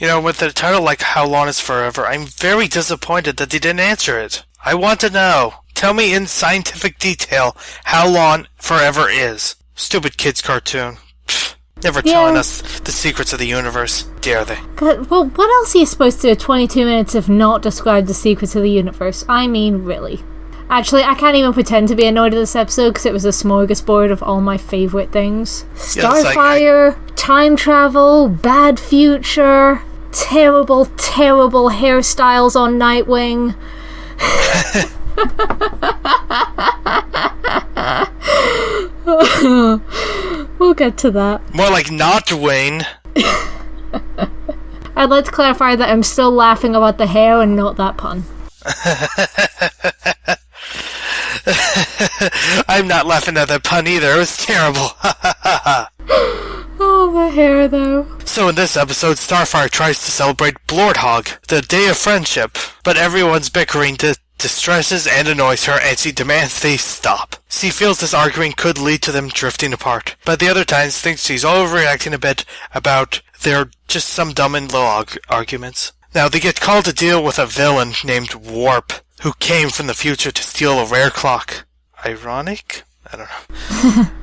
With a title like How Long is Forever, I'm very disappointed that they didn't answer it. I want to know. Tell me in scientific detail how long forever is. Stupid kids cartoon. Pfft, never telling us the secrets of the universe. Dare they? God, well, what else are you supposed to do 22 minutes if not describe the secrets of the universe? I mean, really. Actually, I can't even pretend to be annoyed at this episode because it was a smorgasbord of all my favourite things. Starfire, time travel, bad future, terrible, terrible hairstyles on Nightwing. We'll get to that. More like Nightwing. I'd like to clarify that I'm still laughing about the hair and not that pun. I'm not laughing at that pun either. It was terrible. Oh, the hair, though. So in this episode, Starfire tries to celebrate Blordhog, the Day of Friendship, but everyone's bickering distresses and annoys her, and she demands they stop. She feels this arguing could lead to them drifting apart, but the other times thinks she's overreacting a bit about their just some dumb and low arguments. Now, they get called to deal with a villain named Warp, who came from the future to steal a rare clock. Ironic? I don't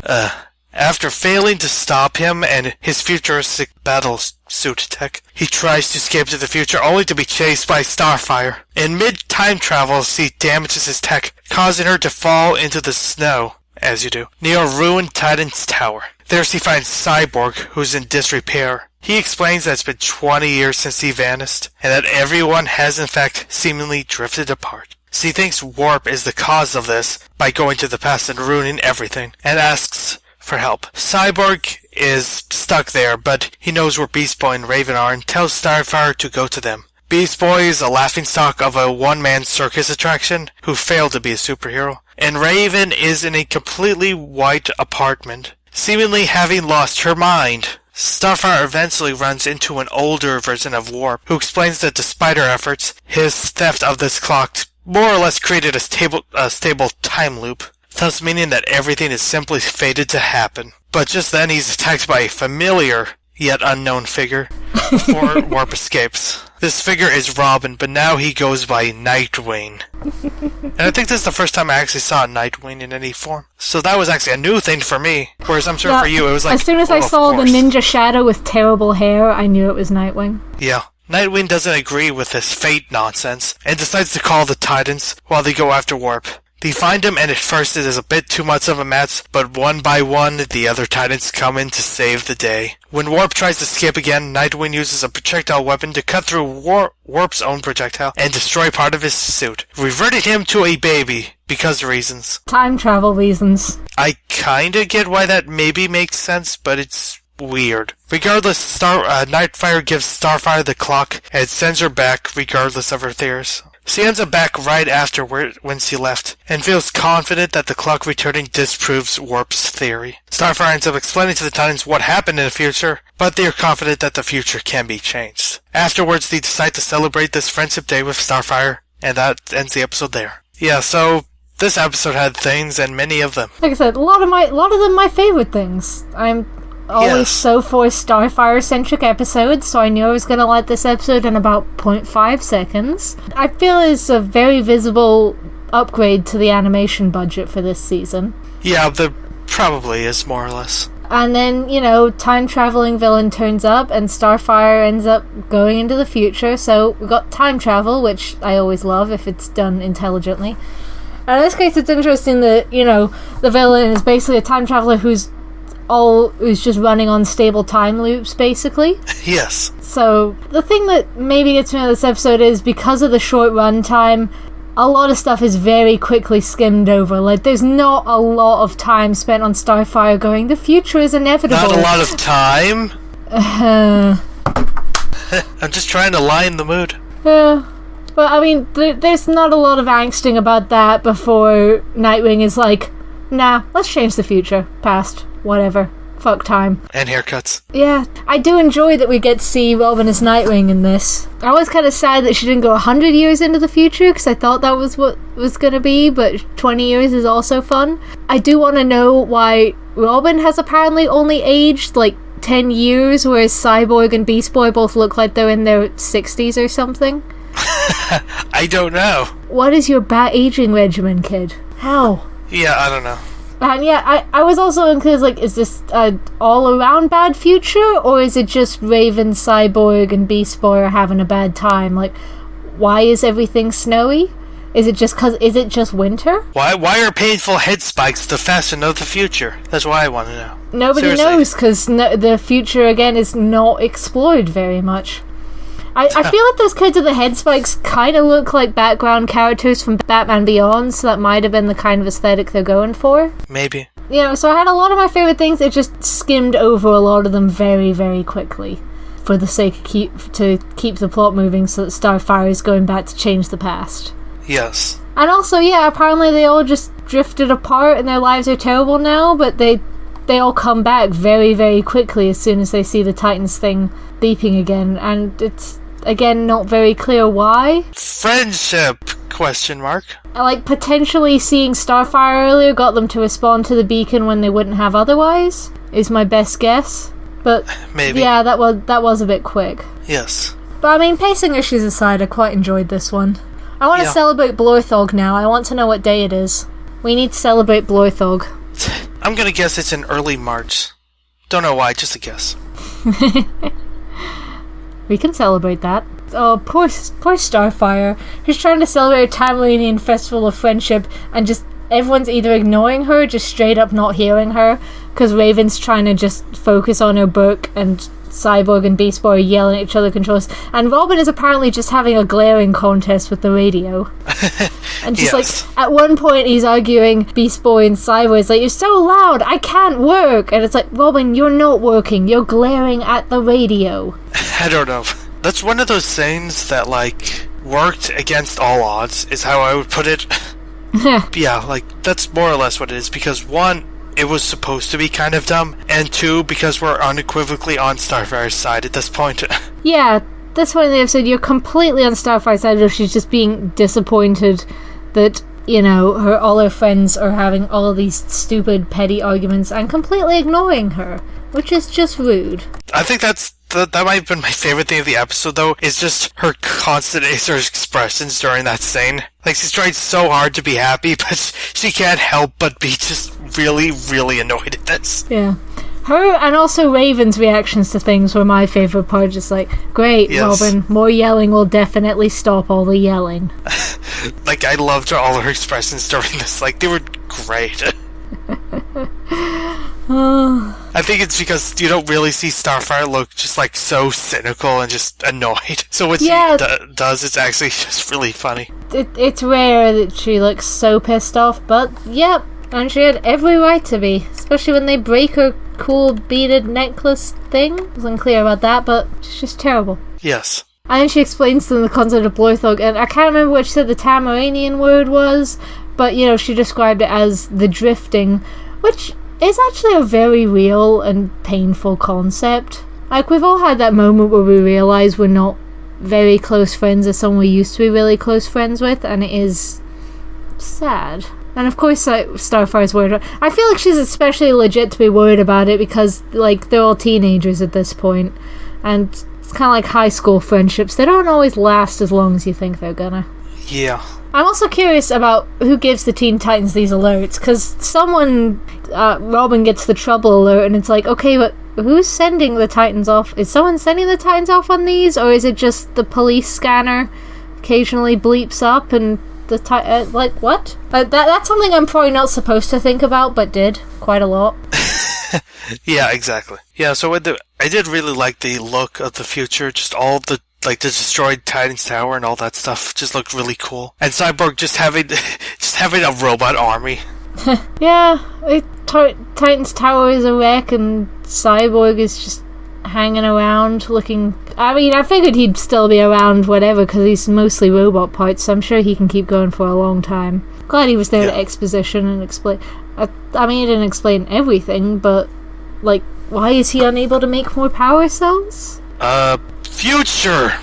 know. After failing to stop him and his futuristic battle suit tech, he tries to escape to the future only to be chased by Starfire. In mid-time travel, she damages his tech, causing her to fall into the snow, as you do, near a ruined Titan's tower. There she finds Cyborg, who's in disrepair. He explains that it's been 20 years since he vanished, and that everyone has in fact seemingly drifted apart. She thinks Warp is the cause of this by going to the past and ruining everything, and asks for help. Cyborg is stuck there, but he knows where Beast Boy and Raven are and tells Starfire to go to them. Beast Boy is a laughingstock of a one-man circus attraction who failed to be a superhero, and Raven is in a completely white apartment, seemingly having lost her mind. Starfire eventually runs into an older version of Warp, who explains that despite her efforts, his theft of this clock more or less created a stable time loop, thus meaning that everything is simply fated to happen. But just then he's attacked by a familiar, yet unknown figure, before Warp escapes. This figure is Robin, but now he goes by Nightwing. And I think this is the first time I actually saw Nightwing in any form. So that was actually a new thing for me, whereas I'm sure for you it was like, as soon as I saw the ninja shadow with terrible hair, I knew it was Nightwing. Yeah. Nightwing doesn't agree with this fate nonsense, and decides to call the Titans while they go after Warp. They find him, and at first it is a bit too much of a match, but one by one, the other Titans come in to save the day. When Warp tries to escape again, Nightwing uses a projectile weapon to cut through Warp's own projectile and destroy part of his suit, reverting him to a baby, because reasons. Time travel reasons. I kinda get why that maybe makes sense, but it's weird. Regardless, Nightfire gives Starfire the clock and sends her back regardless of her fears. She ends up back right after when she left, and feels confident that the clock returning disproves Warp's theory. Starfire ends up explaining to the Titans what happened in the future, but they are confident that the future can be changed. Afterwards, they decide to celebrate this Friendship Day with Starfire, and that ends the episode there. Yeah, so this episode had things, and many of them. Like I said, a lot of them my favorite things. I'm always so for Starfire-centric episodes, so I knew I was going to like this episode in about 0.5 seconds. I feel it's a very visible upgrade to the animation budget for this season. Yeah, there probably is, more or less. And then, time-traveling villain turns up, and Starfire ends up going into the future, so we've got time travel, which I always love if it's done intelligently. And in this case, it's interesting that, the villain is basically a time traveler who's just running on stable time loops, basically. Yes. So, the thing that maybe gets me out of this episode is, because of the short run time, a lot of stuff is very quickly skimmed over. Like, there's not a lot of time spent on Starfire going, the future is inevitable. Not a lot of time? I'm just trying to lighten the mood. Yeah. But, I mean, there's not a lot of angsting about that before Nightwing is like, nah, let's change the future. Past. Whatever. Fuck time. And haircuts. Yeah. I do enjoy that we get to see Robin as Nightwing in this. I was kind of sad that she didn't go 100 years into the future, because I thought that was what was going to be, but 20 years is also fun. I do want to know why Robin has apparently only aged, 10 years, whereas Cyborg and Beast Boy both look like they're in their 60s or something? I don't know. What is your aging regimen, kid? How? Yeah, I don't know. And yeah, I was also included, like, is this an all-around bad future, or is it just Raven, Cyborg, and Beast Boy are having a bad time? Like, why is everything snowy? Is it just winter? Why are painful head spikes the fashion of the future? That's why I want to know. Nobody Seriously. knows, because the future, again, is not explored very much. I feel like those kids with the head spikes kind of look like background characters from Batman Beyond, so that might have been the kind of aesthetic they're going for. Maybe. You know, so I had a lot of my favorite things, it just skimmed over a lot of them very, very quickly. For the sake of to keep the plot moving so that Starfire is going back to change the past. Yes. And also, yeah, apparently they all just drifted apart and their lives are terrible now, but they all come back very, very quickly as soon as they see the Titans thing beeping again, and it's, again, not very clear why. Friendship? Question mark. Like, potentially seeing Starfire earlier got them to respond to the beacon when they wouldn't have otherwise, is my best guess. But, maybe. Yeah, that was a bit quick. Yes. But, I mean, pacing issues aside, I quite enjoyed this one. I want to celebrate Blorthog now. I want to know what day it is. We need to celebrate Blorthog. I'm gonna guess it's in early March. Don't know why, just a guess. We can celebrate that. Oh, poor Starfire. She's trying to celebrate a Tamarinian festival of friendship, and just everyone's either ignoring her, just straight up not hearing her, because Raven's trying to just focus on her book, and Cyborg and Beast Boy are yelling at each other controls, and Robin is apparently just having a glaring contest with the radio. And just like, at one point he's arguing Beast Boy and Cyborg, is like, you're so loud, I can't work! And it's like, Robin, you're not working, you're glaring at the radio. I don't know. That's one of those things that, like, worked against all odds, is how I would put it. Yeah, like, that's more or less what it is, because one, it was supposed to be kind of dumb, and two, because we're unequivocally on Starfire's side at this point. Yeah, this point in the episode, you're completely on Starfire's side, if she's just being disappointed that, you know, all her friends are having all of these stupid, petty arguments and completely ignoring her, which is just rude. I think that might have been my favorite thing of the episode, though, is just her constant expressions during that scene. Like, she's trying so hard to be happy, but she can't help but be just really, really annoyed at this. Yeah. Her and also Raven's reactions to things were my favourite part, just like, great, yes. Robin, more yelling will definitely stop all the yelling. Like, I loved all her expressions during this, like, they were great. I think it's because you don't really see Starfire look just like so cynical and just annoyed. So what she does, it's actually just really funny. It's rare that she looks so pissed off, but yep, and she had every right to be, especially when they break her cool beaded necklace thing. I wasn't clear about that, but it's just terrible. Yes. And then she explains to them the concept of Blorthog, and I can't remember what she said the Tamarinian word was, but you know, she described it as the drifting, which is actually a very real and painful concept. Like, we've all had that moment where we realise we're not very close friends as someone we used to be really close friends with, and it is sad. And of course, Starfire's worried. I feel like she's especially legit to be worried about it because, like, they're all teenagers at this point, and it's kind of like high school friendships. They don't always last as long as you think they're gonna. Yeah. I'm also curious about who gives the Teen Titans these alerts, because Robin gets the trouble alert, and it's like, okay, but who's sending the Titans off? Is someone sending the Titans off on these, or is it just the police scanner occasionally bleeps up and the like, what? That's something I'm probably not supposed to think about, but did quite a lot. Yeah, exactly. Yeah, so I did really like the look of the future, just all the like the destroyed Titans Tower and all that stuff just looked really cool. And Cyborg just having a robot army. Yeah, Titans Tower is a wreck and Cyborg is just hanging around looking... I mean, I figured he'd still be around whatever because he's mostly robot parts, so I'm sure he can keep going for a long time. Glad he was there to exposition and explain... I mean, he didn't explain everything, but, like, why is he unable to make more power cells? Future!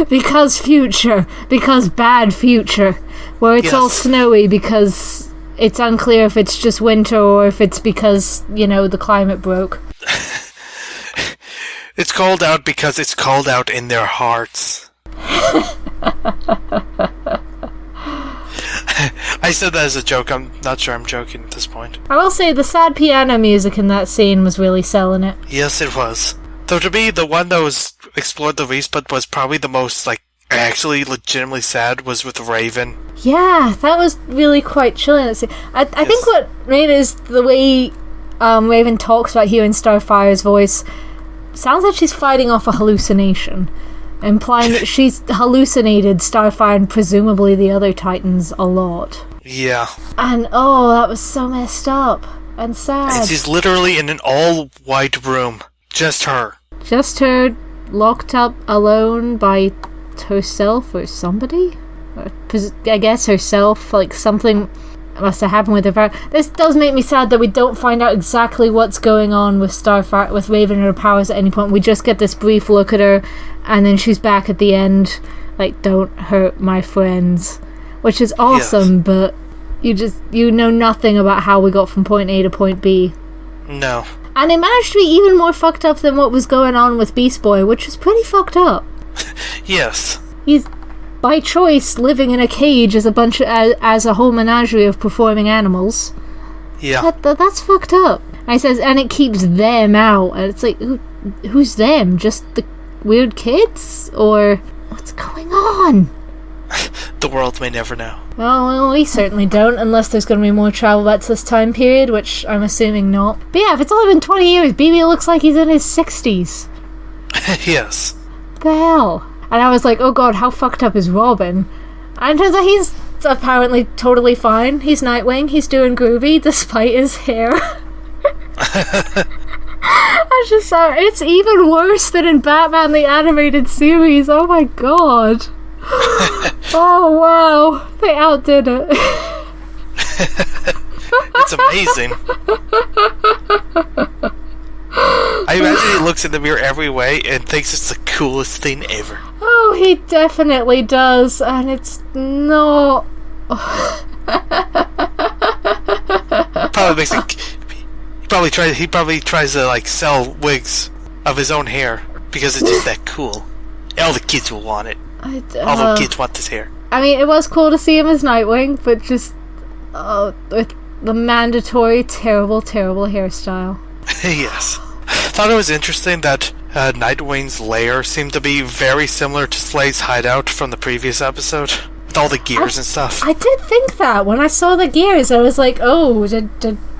Because future. Because bad future. Where it's all snowy because it's unclear if it's just winter or if it's because, you know, the climate broke. It's called out because it's called out in their hearts. I said that as a joke. I'm not sure I'm joking at this point. I will say the sad piano music in that scene was really selling it. Yes, it was. Though to me, the one that was explored the least but was probably the most, actually legitimately sad was with Raven. Yeah, that was really quite chilling. I think what made it is the way Raven talks about hearing Starfire's voice. Sounds like she's fighting off a hallucination, implying that she's hallucinated Starfire and presumably the other Titans a lot. Yeah. And that was so messed up and sad. And she's literally in an all-white room. Just her. Just her, locked up alone by herself or somebody? I guess herself, something must have happened with her. This does make me sad that we don't find out exactly what's going on with Starfire, with Raven and her powers at any point. We just get this brief look at her, and then she's back at the end, don't hurt my friends. Which is awesome, but you know nothing about how we got from point A to point B. No. And it managed to be even more fucked up than what was going on with Beast Boy, which was pretty fucked up. Yes. He's, by choice, living in a cage as a whole menagerie of performing animals. Yeah. That's fucked up. And he says, and it keeps them out. And it's like, who's them? Just the weird kids? Or what's going on? The world may never know. Well, we certainly don't, unless there's going to be more travel back to this time period, which I'm assuming not. But yeah, if it's only been 20 years, BB looks like he's in his 60s. Yes. What the hell? And I was like, oh god, how fucked up is Robin? And it turns out he's apparently totally fine. He's Nightwing, he's doing groovy, despite his hair. I just saw it's even worse than in Batman the Animated Series. Oh my god. Oh wow, they outdid it. It's amazing. I imagine he looks in the mirror every way and thinks it's the coolest thing ever. Oh, he definitely does, and it's not. Probably makes it. He probably tries to sell wigs of his own hair because it's just that cool. All the kids will want it. All the kids want this hair. I mean, it was cool to see him as Nightwing, but just with the mandatory terrible hairstyle. Yes. I thought it was interesting that Nightwing's lair seemed to be very similar to Slay's hideout from the previous episode, with all the gears and stuff. I did think that when I saw the gears. I was like, oh, is he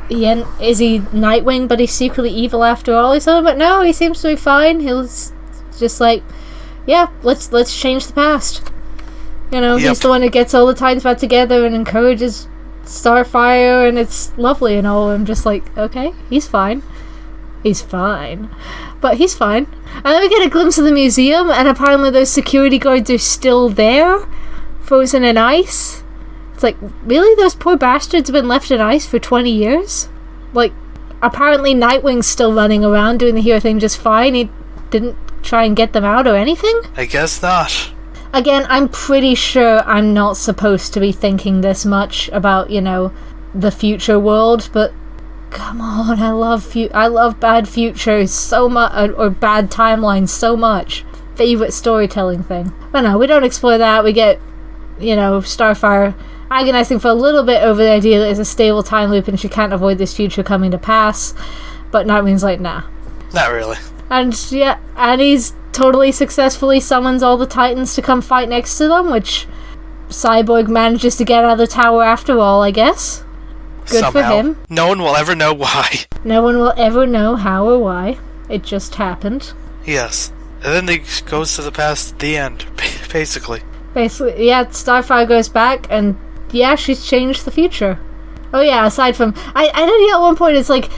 Nightwing, but he's secretly evil after all? But no, he seems to be fine. He's just like, yeah, let's change the past. He's the one who gets all the Titans back together and encourages Starfire, and it's lovely and all. I'm just like, okay, he's fine. He's fine. But he's fine. And then we get a glimpse of the museum, and apparently those security guards are still there, frozen in ice. It's like, really? Those poor bastards have been left in ice for 20 years? Apparently Nightwing's still running around doing the hero thing just fine. He didn't try and get them out or anything? I guess not. Again, I'm pretty sure I'm not supposed to be thinking this much about, the future world, but come on, I love bad futures so much, or bad timelines so much. Favorite storytelling thing. But no, we don't explore that. We get, Starfire agonizing for a little bit over the idea that it's a stable time loop and she can't avoid this future coming to pass. But Nightwing's like, nah. Not really. And he's totally successfully summons all the Titans to come fight next to them, which Cyborg manages to get out of the tower after all, I guess. Good Somehow. For him. No one will ever know why. No one will ever know how or why. It just happened. Yes. And then it goes to the past at the end, basically. Basically, yeah, Starfire goes back, and yeah, she's changed the future. Oh yeah, aside from... I did at one point, it's like,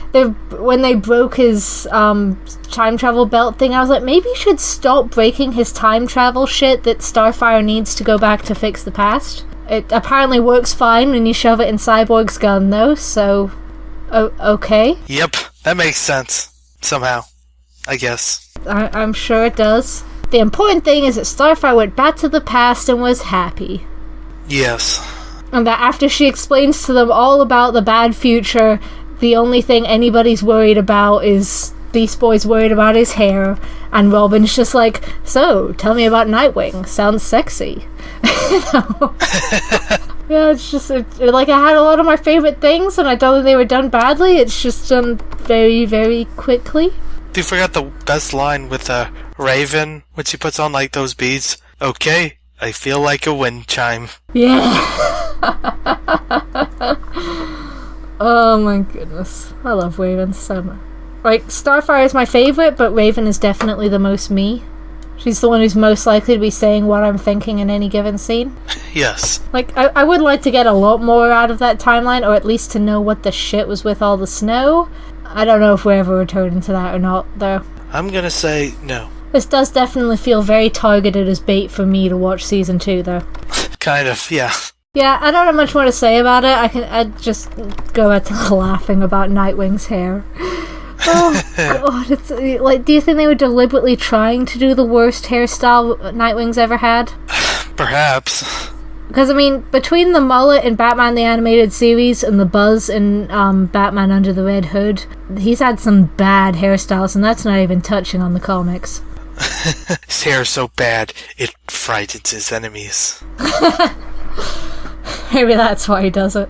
when they broke his time travel belt thing, I was like, maybe you should stop breaking his time travel shit that Starfire needs to go back to fix the past. It apparently works fine when you shove it in Cyborg's gun, though, so... okay. Yep, that makes sense. Somehow. I guess. I'm sure it does. The important thing is that Starfire went back to the past and was happy. Yes. And that after she explains to them all about the bad future, the only thing anybody's worried about is Beast Boy's worried about his hair, and Robin's just like, so, tell me about Nightwing. Sounds sexy. You know? Yeah, it's just, like, I had a lot of my favorite things, and I don't think they were done badly. It's just done very, very quickly. You forgot the best line with Raven, when she puts on, like, those beads. Okay, I feel like a wind chime. Yeah. Oh my goodness. I love Raven so much. Like, Starfire is my favourite, but Raven is definitely the most me. She's the one who's most likely to be saying what I'm thinking in any given scene. Yes. Like, I would like to get a lot more out of that timeline, or at least to know what the shit was with all the snow. I don't know if we're ever returning to that or not, though. I'm gonna say no. This does definitely feel very targeted as bait for me to watch season 2, though. Kind of, yeah. Yeah, I don't have much more to say about it. I'd just go back to laughing about Nightwing's hair. Oh god, it's like, do you think they were deliberately trying to do the worst hairstyle Nightwing's ever had? Perhaps. Because, I mean, between the mullet in Batman the Animated Series and the buzz in Batman Under the Red Hood, he's had some bad hairstyles, and that's not even touching on the comics. His hair's so bad, it frightens his enemies. Maybe that's why he does it.